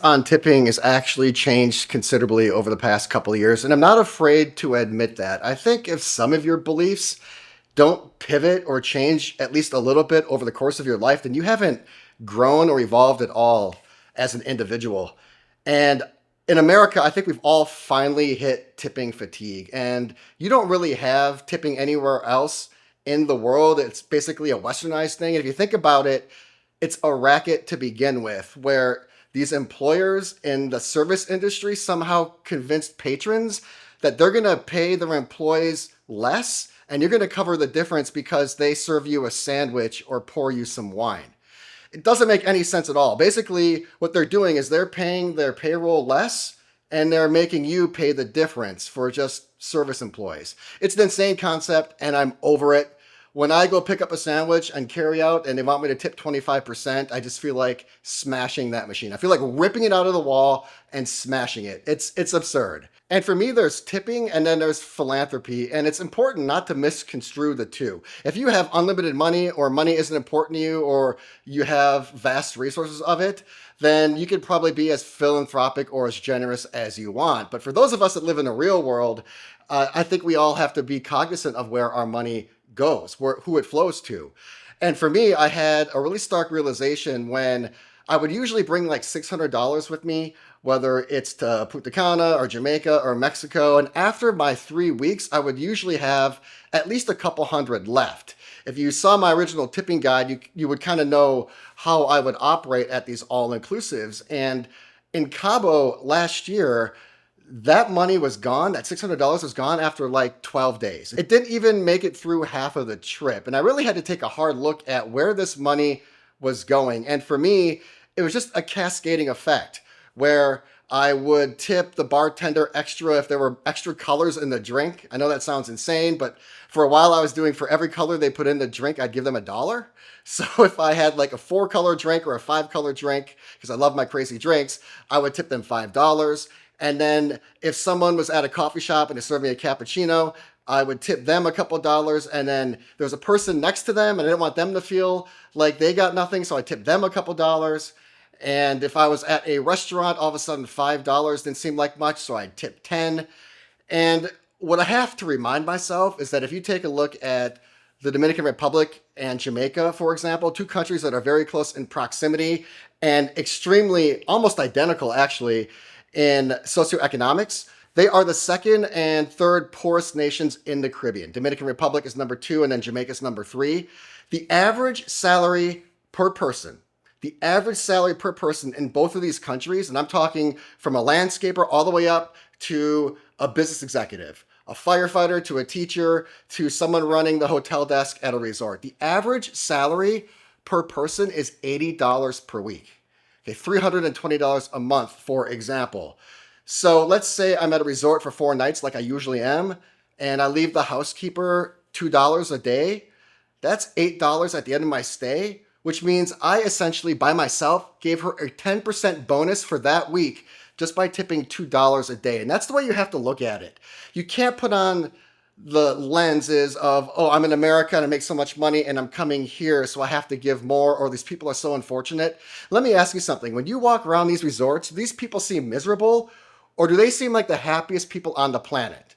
On tipping has actually changed considerably over the past couple of years, and I'm not afraid to admit that. I think if some of your beliefs don't pivot or change at least a little bit over the course of your life, then you haven't grown or evolved at all as an individual. And in America, I think we've all finally hit tipping fatigue, and you don't really have tipping anywhere else in the world. It's basically a westernized thing. And if you think about it, it's a racket to begin with, where these employers in the service industry somehow convinced patrons that they're going to pay their employees less and you're going to cover the difference because they serve you a sandwich or pour you some wine. It doesn't make any sense at all. Basically, what they're doing is they're paying their payroll less and they're making you pay the difference for just service employees. It's an insane concept and I'm over it. When I go pick up a sandwich and carry out and they want me to tip 25%, I just feel like smashing that machine. I feel like ripping it out of the wall and smashing it. It's absurd. And for me, there's tipping and then there's philanthropy. And it's important not to misconstrue the two. If you have unlimited money or money isn't important to you or you have vast resources of it, then you could probably be as philanthropic or as generous as you want. But for those of us that live in the real world, I think we all have to be cognizant of where our money goes, who it flows to. And for me, I had a really stark realization when I would usually bring like $600 with me, whether it's to Punta Cana or Jamaica or Mexico. And after my 3 weeks, I would usually have at least a couple hundred left. If you saw my original tipping guide, you would kind of know how I would operate at these all-inclusives. And in Cabo last year, that money was gone. That $600 was gone after like 12 days. It didn't even make it through half of the trip. And I really had to take a hard look at where this money was going. And for me, it was just a cascading effect where I would tip the bartender extra if there were extra colors in the drink. I know that sounds insane, but for a while I was doing for every color they put in the drink, I'd give them $1. So if I had like a 4-color drink or a 5-color drink, because I love my crazy drinks, I would tip them $5. And then if someone was at a coffee shop and they served me a cappuccino, I would tip them a couple dollars. And then there was a person next to them and I didn't want them to feel like they got nothing. So I tipped them a couple dollars. And if I was at a restaurant, all of a sudden $5 didn't seem like much. So I'd tip 10. And what I have to remind myself is that if you take a look at the Dominican Republic and Jamaica, for example, two countries that are very close in proximity and extremely, almost identical actually, in socioeconomics, they are the second and third poorest nations in the Caribbean. Dominican Republic is number 2, and then Jamaica is number 3. The average salary per person, in both of these countries, and I'm talking from a landscaper all the way up to a business executive, a firefighter to a teacher to someone running the hotel desk at a resort. The average salary per person is $80 per week. Okay, $320 a month, for example. So let's say I'm at a resort for 4 nights like I usually am, and I leave the housekeeper $2 a day. That's $8 at the end of my stay, which means I essentially, by myself, gave her a 10% bonus for that week just by tipping $2 a day. And that's the way you have to look at it. You can't put on the lenses of, oh, I'm in America and I make so much money and I'm coming here, so I have to give more, or these people are so unfortunate. Let me ask you something. When you walk around these resorts, do these people seem miserable, or do they seem like the happiest people on the planet?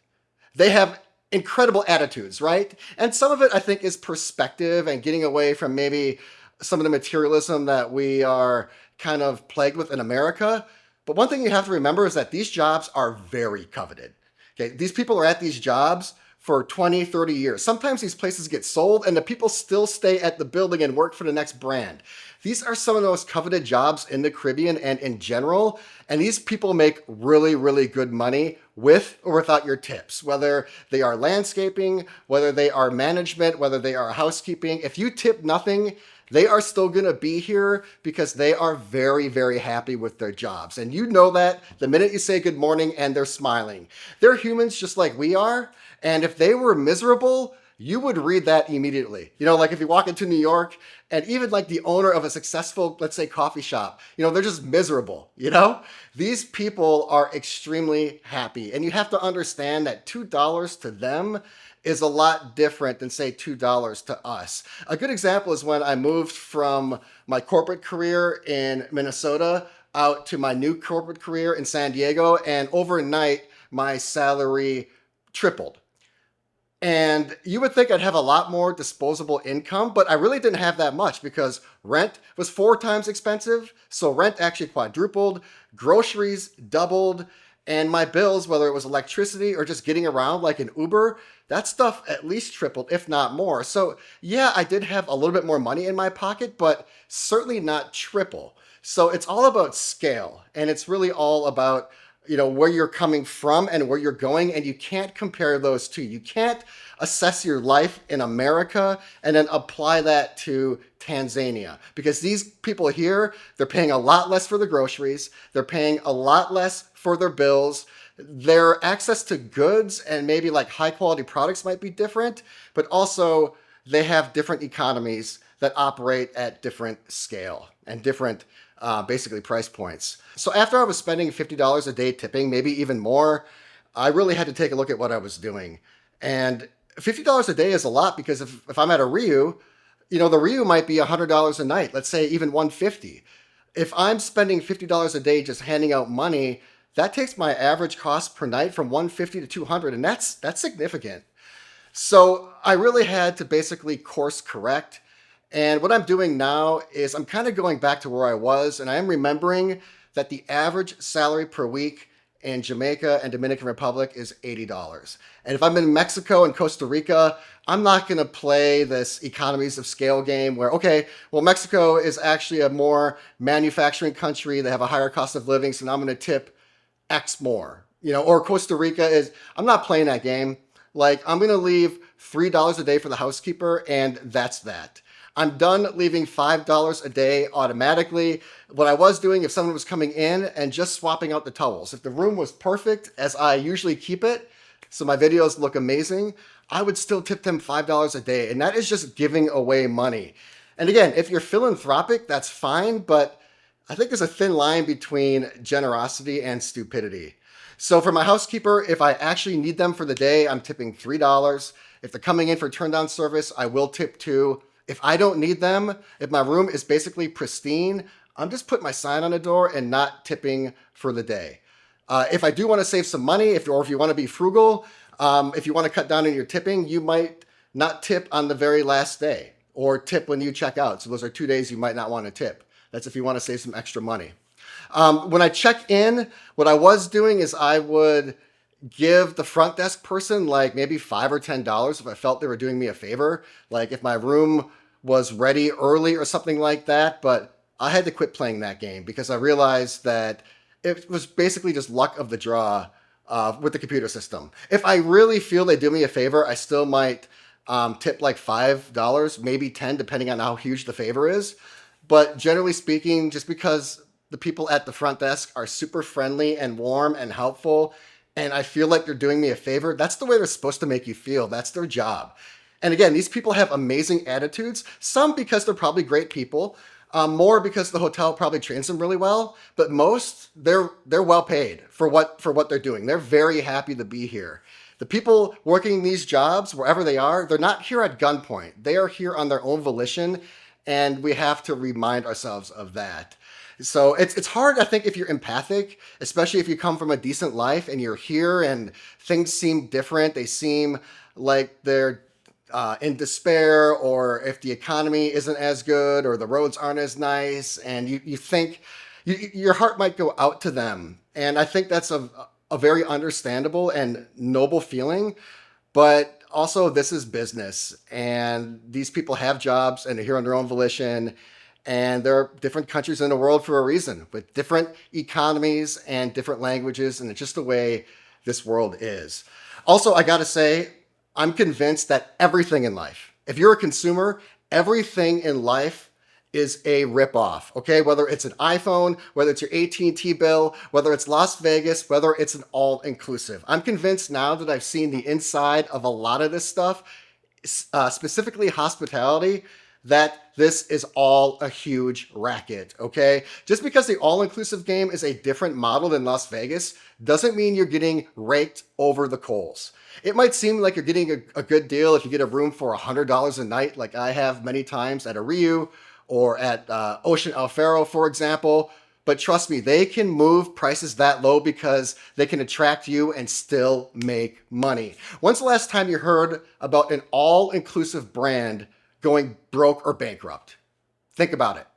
They have incredible attitudes, right? And some of it, I think, is perspective and getting away from maybe some of the materialism that we are kind of plagued with in America. But one thing you have to remember is that these jobs are very coveted. Okay, these people are at these jobs for 20, 30 years. Sometimes these places get sold and the people still stay at the building and work for the next brand. These are some of the most coveted jobs in the Caribbean and in general. And these people make really, really good money with or without your tips, whether they are landscaping, whether they are management, whether they are housekeeping. If you tip nothing, they are still going to be here because they are very, very happy with their jobs. And you know that the minute you say good morning and they're smiling. They're humans just like we are. And if they were miserable, you would read that immediately. You know, like if you walk into New York and even like the owner of a successful, let's say, coffee shop, you know, they're just miserable, you know? These people are extremely happy. And you have to understand that $2 to them is a lot different than, say, $2 to us. A good example is when I moved from my corporate career in Minnesota out to my new corporate career in San Diego, and overnight, my salary tripled. And you would think I'd have a lot more disposable income, but I really didn't have that much because rent was 4 times expensive. So rent actually quadrupled, groceries doubled, and my bills, whether it was electricity or just getting around like an Uber, that stuff at least tripled, if not more. So yeah, I did have a little bit more money in my pocket, but certainly not triple. So it's all about scale, and it's really all about where you're coming from and where you're going, and you can't compare those two. You can't assess your life in America and then apply that to Tanzania, because these people here, they're paying a lot less for the groceries, they're paying a lot less for their bills, their access to goods and maybe like high quality products might be different, but also they have different economies that operate at different scale and different basically price points. So after I was spending $50 a day tipping, maybe even more, I really had to take a look at what I was doing. And $50 a day is a lot, because if I'm at a Ryu, the Ryu might be $100 a night, let's say even 150. If I'm spending $50 a day just handing out money, that takes my average cost per night from 150 to 200, and that's significant. So I really had to basically course correct. And what I'm doing now is I'm kind of going back to where I was, and I am remembering that the average salary per week in Jamaica and Dominican Republic is $80. And if I'm in Mexico and Costa Rica, I'm not going to play this economies of scale game where, okay, well, Mexico is actually a more manufacturing country. They have a higher cost of living, so now I'm going to tip X more. Or Costa Rica is, I'm not playing that game. Like, I'm going to leave $3 a day for the housekeeper, and that's that. I'm done leaving $5 a day automatically. What I was doing, if someone was coming in and just swapping out the towels, if the room was perfect, as I usually keep it, so my videos look amazing, I would still tip them $5 a day. And that is just giving away money. And again, if you're philanthropic, that's fine, but I think there's a thin line between generosity and stupidity. So for my housekeeper, if I actually need them for the day, I'm tipping $3. If they're coming in for turn down service, I will tip $2. If I don't need them, if my room is basically pristine, I'm just putting my sign on the door and not tipping for the day. If I do want to save some money, or if you want to be frugal, if you want to cut down on your tipping, you might not tip on the very last day, or tip when you check out. So those are 2 days you might not want to tip. That's if you want to save some extra money. When I check in, what I was doing is I would give the front desk person like maybe $5 or $10 if I felt they were doing me a favor. Like if my room was ready early or something like that. But I had to quit playing that game because I realized that it was basically just luck of the draw with the computer system. If I really feel they do me a favor, I still might tip like $5, maybe 10, depending on how huge the favor is. But generally speaking, just because the people at the front desk are super friendly and warm and helpful, and I feel like they're doing me a favor, that's the way they're supposed to make you feel. That's their job. And again, these people have amazing attitudes, some because they're probably great people, more because the hotel probably trains them really well, but most, they're well paid for what they're doing. They're very happy to be here. The people working these jobs, wherever they are, they're not here at gunpoint. They are here on their own volition, and we have to remind ourselves of that. So it's hard, I think, if you're empathic, especially if you come from a decent life and you're here and things seem different. They seem like they're in despair, or if the economy isn't as good or the roads aren't as nice, and you think your heart might go out to them. And I think that's a very understandable and noble feeling. But also, this is business, and these people have jobs and they're here on their own volition. And there are different countries in the world for a reason, with different economies and different languages, and it's just the way this world is. Also, I gotta say, I'm convinced that everything in life, if you're a consumer, everything in life is a ripoff, okay? Whether it's an iPhone, whether it's your AT&T bill, whether it's Las Vegas, whether it's an all-inclusive. I'm convinced now that I've seen the inside of a lot of this stuff, specifically hospitality, that this is all a huge racket, okay? Just because the all-inclusive game is a different model than Las Vegas doesn't mean you're getting raked over the coals. It might seem like you're getting a good deal if you get a room for $100 a night, like I have many times at a Ryu or at Ocean Alfaro, for example. But trust me, they can move prices that low because they can attract you and still make money. When's the last time you heard about an all-inclusive brand going broke or bankrupt? Think about it.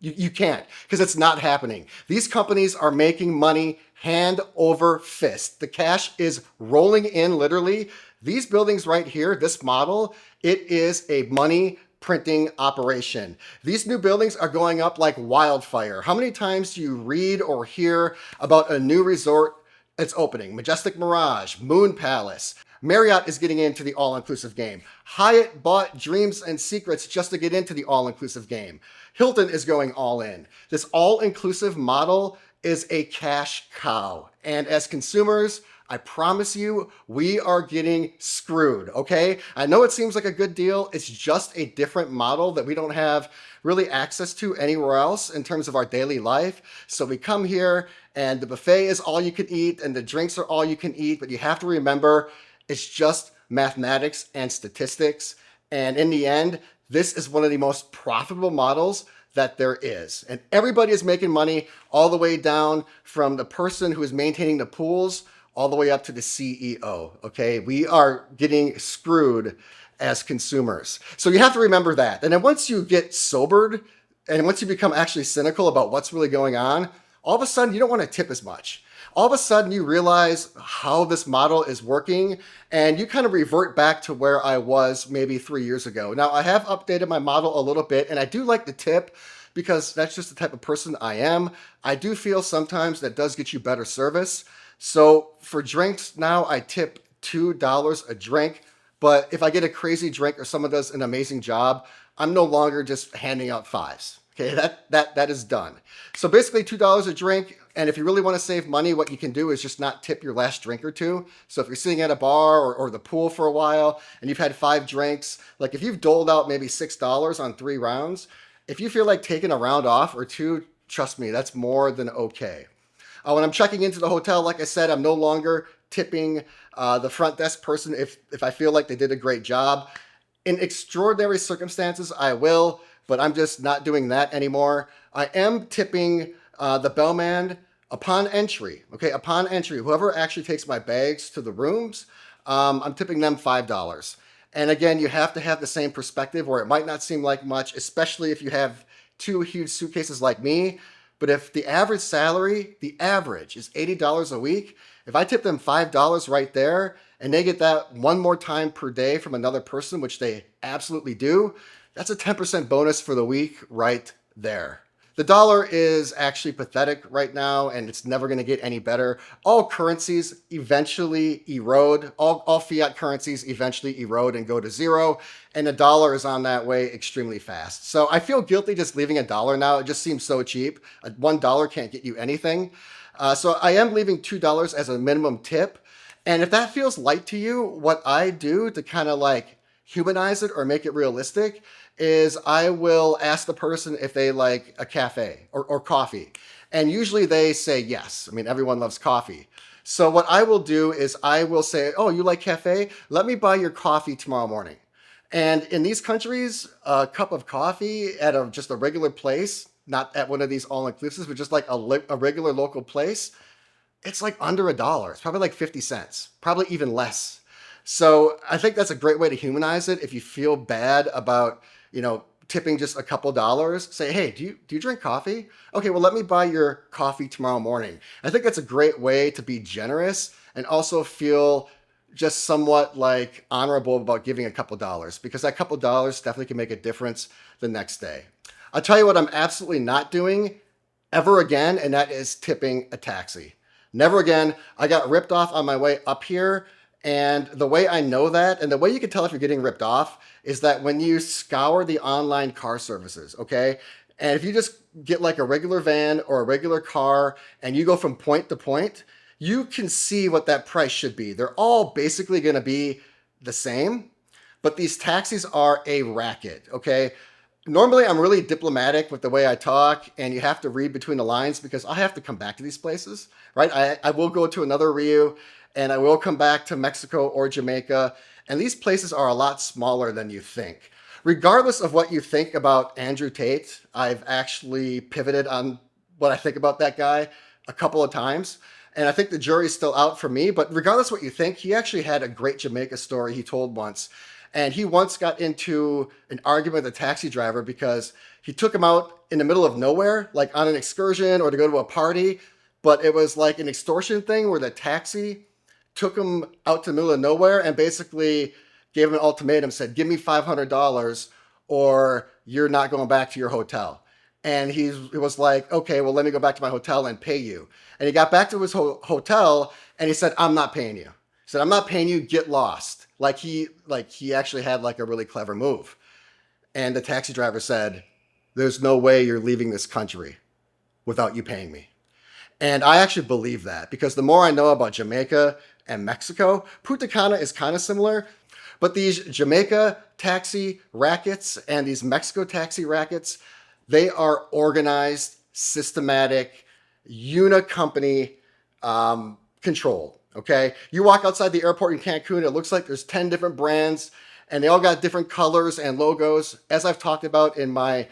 You can't, because it's not happening. These companies are making money hand over fist. The cash is rolling in literally. These buildings right here, this model, it is a money printing operation. These new buildings are going up like wildfire. How many times do you read or hear about a new resort that's opening? Majestic Mirage, Moon Palace. Marriott is getting into the all-inclusive game. Hyatt bought Dreams and Secrets just to get into the all-inclusive game. Hilton is going all in. This all-inclusive model is a cash cow. And as consumers, I promise you, we are getting screwed, okay? I know it seems like a good deal. It's just a different model that we don't have really access to anywhere else in terms of our daily life. So we come here and the buffet is all you can eat and the drinks are all you can eat, but you have to remember it's just mathematics and statistics. And in the end, this is one of the most profitable models that there is. And everybody is making money all the way down from the person who is maintaining the pools all the way up to the CEO, okay? We are getting screwed as consumers. So you have to remember that. And then once you get sobered and once you become actually cynical about what's really going on, all of a sudden you don't want to tip as much. All of a sudden you realize how this model is working and you kind of revert back to where I was maybe 3 years ago. Now I have updated my model a little bit and I do like the tip because that's just the type of person I am. I do feel sometimes that does get you better service. So for drinks now I tip $2 a drink, but if I get a crazy drink or someone does an amazing job, I'm no longer just handing out fives. Okay, that is done. So basically $2 a drink. And if you really want to save money, what you can do is just not tip your last drink or two. So if you're sitting at a bar or the pool for a while and you've had 5 drinks, like if you've doled out maybe $6 on 3 rounds, if you feel like taking a round off or two, trust me, that's more than okay. When I'm checking into the hotel, like I said, I'm no longer tipping the front desk person if I feel like they did a great job. In extraordinary circumstances, I will, but I'm just not doing that anymore. I am tipping the bellman upon entry. Okay, upon entry, whoever actually takes my bags to the rooms, I'm tipping them $5. And again, you have to have the same perspective where it might not seem like much, especially if you have 2 huge suitcases like me. But if the average salary, the average is $80 a week, if I tip them $5 right there and they get that one more time per day from another person, which they absolutely do, that's a 10% bonus for the week right there. The dollar is actually pathetic right now, and it's never going to get any better. All currencies eventually erode. All fiat currencies eventually erode and go to zero, and the dollar is on that way extremely fast. So I feel guilty just leaving a dollar now. It just seems so cheap. $1 can't get you anything. So I am leaving $2 as a minimum tip. And if that feels light to you, what I do to kind of like humanize it or make it realistic is I will ask the person if they like a cafe or coffee. And usually they say yes. I mean, everyone loves coffee. So what I will do is I will say, oh, you like cafe? Let me buy your coffee tomorrow morning. And in these countries, a cup of coffee at just a regular place, not at one of these all-inclusives, but just like a regular local place, it's like under $1. It's probably like 50 cents, probably even less. So I think that's a great way to humanize it. If you feel bad about, tipping just a couple dollars, say, hey, do you drink coffee? Okay, well, let me buy your coffee tomorrow morning. I think that's a great way to be generous and also feel just somewhat like honorable about giving a couple dollars, because that couple dollars definitely can make a difference the next day. I'll tell you what I'm absolutely not doing ever again, and that is tipping a taxi. Never again. I got ripped off on my way up here. And the way I know that, and the way you can tell if you're getting ripped off, is that when you scour the online car services, okay? And if you just get like a regular van or a regular car and you go from point to point, you can see what that price should be. They're all basically going to be the same, but these taxis are a racket, okay? Normally, I'm really diplomatic with the way I talk, and you have to read between the lines because I have to come back to these places, right? I will go to another Rio, and I will come back to Mexico or Jamaica, and these places are a lot smaller than you think. Regardless of what you think about Andrew Tate, I've actually pivoted on what I think about that guy a couple of times. And I think the jury's still out for me. But regardless of what you think, he actually had a great Jamaica story he told once. And he once got into an argument with a taxi driver because he took him out in the middle of nowhere, like on an excursion or to go to a party. But it was like an extortion thing where the taxi took him out to the middle of nowhere and basically gave him an ultimatum, said, give me $500 or you're not going back to your hotel. And he was like, okay, well, let me go back to my hotel and pay you. And he got back to his hotel and he said, I'm not paying you. He said, I'm not paying you, get lost. Like he actually had like a really clever move. And the taxi driver said, there's no way you're leaving this country without you paying me. And I actually believe that because the more I know about Jamaica and Mexico, Punta Cana is kind of similar, but these Jamaica taxi rackets and these Mexico taxi rackets, they are organized, systematic, unicompany controlled, okay? You walk outside the airport in Cancun, it looks like there's 10 different brands, and they all got different colors and logos. As I've talked about in my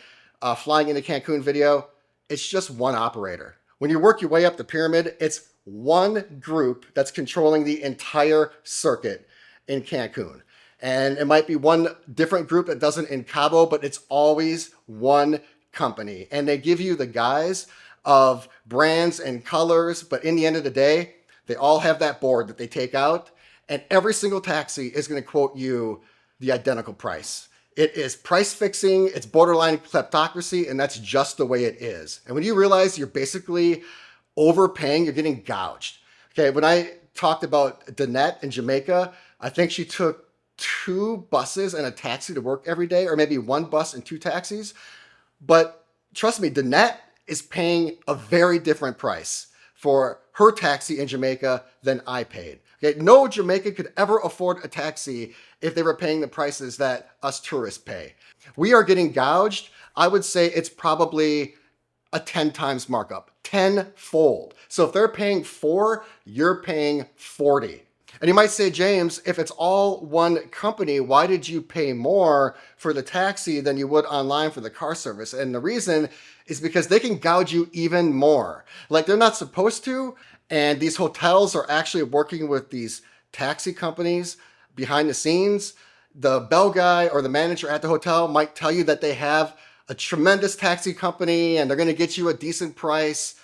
Flying into Cancun video, it's just one operator. When you work your way up the pyramid, it's one group that's controlling the entire circuit in Cancun. And it might be one different group that doesn't in Cabo, but it's always one company. And they give you the guise of brands and colors, but in the end of the day, they all have that board that they take out, and every single taxi is going to quote you the identical price. It is price fixing, it's borderline kleptocracy, and that's just the way it is. And when you realize you're basically overpaying, you're getting gouged. Okay, when I talked about Danette in Jamaica, I think she took 2 buses and a taxi to work every day, or maybe 1 bus and 2 taxis. But trust me, Danette is paying a very different price for her taxi in Jamaica than I paid. Okay, no Jamaican could ever afford a taxi if they were paying the prices that us tourists pay. We are getting gouged. I would say it's probably a 10 times markup, 10-fold. So if they're paying 4, you're paying 40. And you might say, James, if it's all one company, why did you pay more for the taxi than you would online for the car service? And the reason is because they can gouge you even more. Like they're not supposed to. And these hotels are actually working with these taxi companies behind the scenes. The bell guy or the manager at the hotel might tell you that they have a tremendous taxi company and they're going to get you a decent price.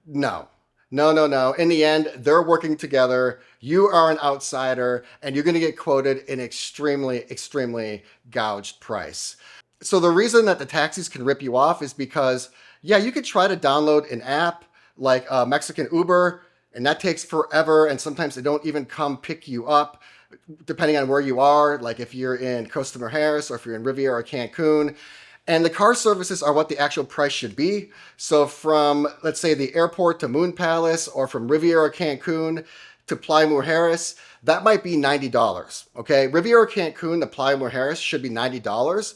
No. In the end, they're working together. You are an outsider and you're going to get quoted an extremely, extremely gouged price. So the reason that the taxis can rip you off is because, yeah, you could try to download an app like Mexican Uber, and that takes forever. And sometimes they don't even come pick you up, depending on where you are. Like if you're in Costa Mujeres or if you're in Riviera or Cancun. And the car services are what the actual price should be. So from, let's say, the airport to Moon Palace or from Riviera Cancun to Playa Mujeres, that might be $90. Okay, Riviera Cancun to Playa Mujeres should be $90.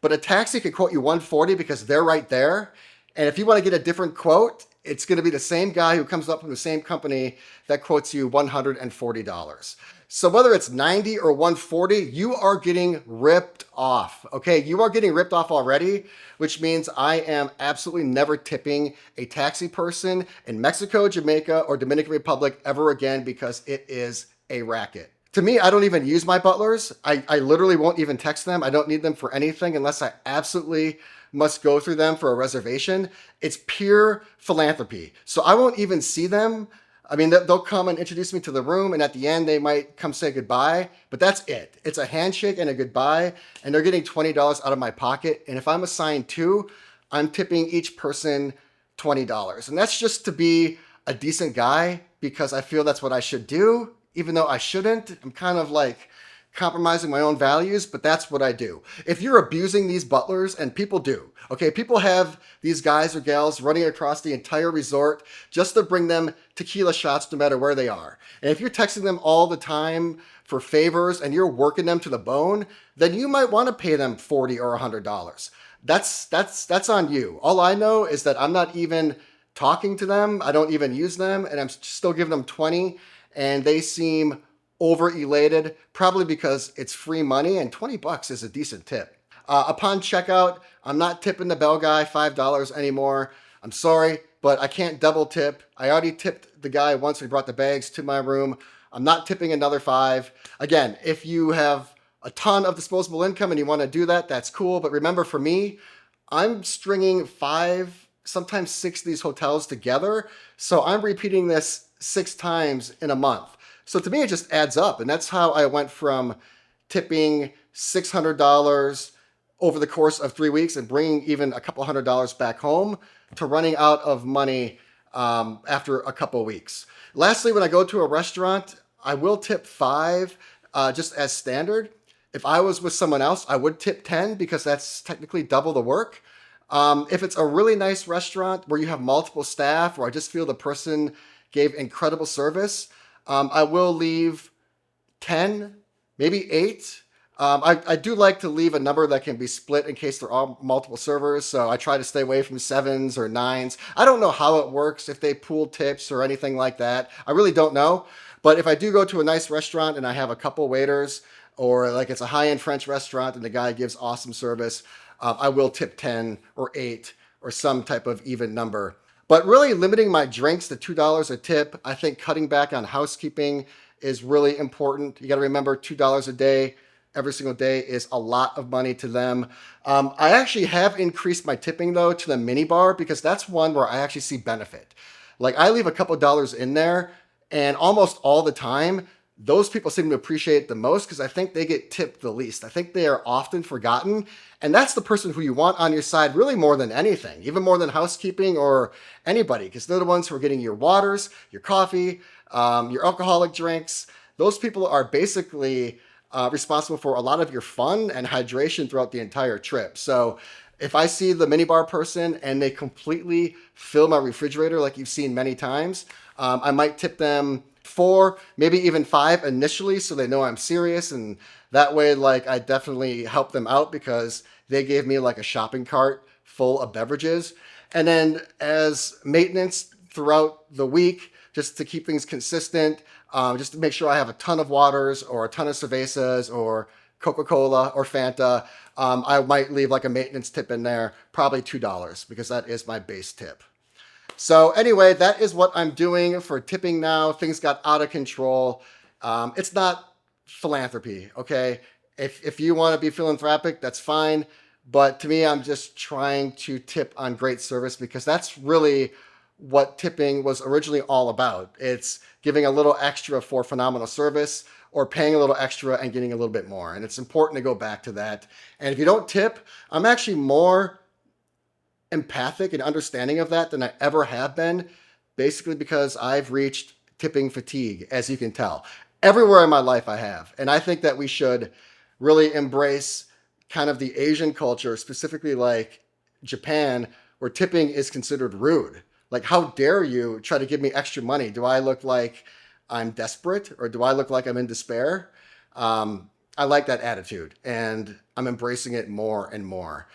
But a taxi could quote you $140 because they're right there. And if you want to get a different quote, it's going to be the same guy who comes up from the same company that quotes you $140. So whether it's 90 or 140, you are getting ripped off. Okay, you are getting ripped off already, which means I am absolutely never tipping a taxi person in Mexico, Jamaica, or Dominican Republic ever again because it is a racket. To me, I don't even use my butlers. I literally won't even text them. I don't need them for anything unless I absolutely must go through them for a reservation. It's pure philanthropy. So I won't even see them. I mean, they'll come and introduce me to the room, and at the end, they might come say goodbye, but that's it. It's a handshake and a goodbye, and they're getting $20 out of my pocket. And if I'm assigned 2, I'm tipping each person $20. And that's just to be a decent guy because I feel that's what I should do, even though I shouldn't. I'm kind of like compromising my own values, but that's what I do. If you're abusing these butlers, and people do, okay, people have these guys or gals running across the entire resort just to bring them tequila shots no matter where they are. And if you're texting them all the time for favors and you're working them to the bone, then you might want to pay them $40 or $100. That's on you. All I know is that I'm not even talking to them. I don't even use them, and I'm still giving them 20, and they seem over elated, probably because it's free money, and $20 is a decent tip. Upon checkout, I'm not tipping the bell guy $5 anymore. I'm sorry, but I can't double tip. I already tipped the guy once we brought the bags to my room. I'm not tipping another five. Again, if you have a ton of disposable income and you want to do that, that's cool. But remember, for me, I'm stringing five, sometimes six of these hotels together. So I'm repeating this six times in a month. So to me, it just adds up. And that's how I went from tipping $600 over the course of 3 weeks and bringing even a couple $100 back home to running out of money after a couple of weeks. Lastly, when I go to a restaurant, I will tip five just as standard. If I was with someone else, I would tip 10 because that's technically double the work. If it's a really nice restaurant where you have multiple staff, or I just feel the person gave incredible service, I will leave 10, maybe 8. I do like to leave a number that can be split in case there are multiple servers, so I try to stay away from 7s or 9s. I don't know how it works, if they pool tips or anything like that. I really don't know. But if I do go to a nice restaurant and I have a couple waiters, or like it's a high-end French restaurant and the guy gives awesome service, I will tip 10 or 8 or some type of even number. But really limiting my drinks to $2 a tip, I think cutting back on housekeeping is really important. You got to remember $2 a day every single day is a lot of money to them. I actually have increased my tipping though to the mini bar because that's one where I actually see benefit. Like I leave a couple dollars in there and almost all the time, those people seem to appreciate it the most because I think they get tipped the least. I think they are often forgotten. And that's the person who you want on your side really more than anything, even more than housekeeping or anybody, because they're the ones who are getting your waters, your coffee, your alcoholic drinks. Those people are basically responsible for a lot of your fun and hydration throughout the entire trip. So if I see the minibar person and they completely fill my refrigerator like you've seen many times, I might tip them 4, maybe even 5 initially so they know I'm serious. And that way, like, I definitely help them out because they gave me like a shopping cart full of beverages. And then as maintenance throughout the week, just to keep things consistent, just to make sure I have a ton of waters or a ton of cervezas or Coca-Cola or Fanta, I might leave like a maintenance tip in there, probably $2 because that is my base tip. So anyway, that is what I'm doing for tipping now. Things got out of control. It's not philanthropy, okay? If you want to be philanthropic, that's fine. But to me, I'm just trying to tip on great service because that's really what tipping was originally all about. It's giving a little extra for phenomenal service or paying a little extra and getting a little bit more. And it's important to go back to that. And if you don't tip, I'm actually more empathic and understanding of that than I ever have been, basically because I've reached tipping fatigue, as you can tell. Everywhere in my life I have. And I think that we should really embrace kind of the Asian culture, specifically like Japan, where tipping is considered rude. Like, how dare you try to give me extra money? Do I look like I'm desperate or do I look like I'm in despair? I like that attitude and I'm embracing it more and more.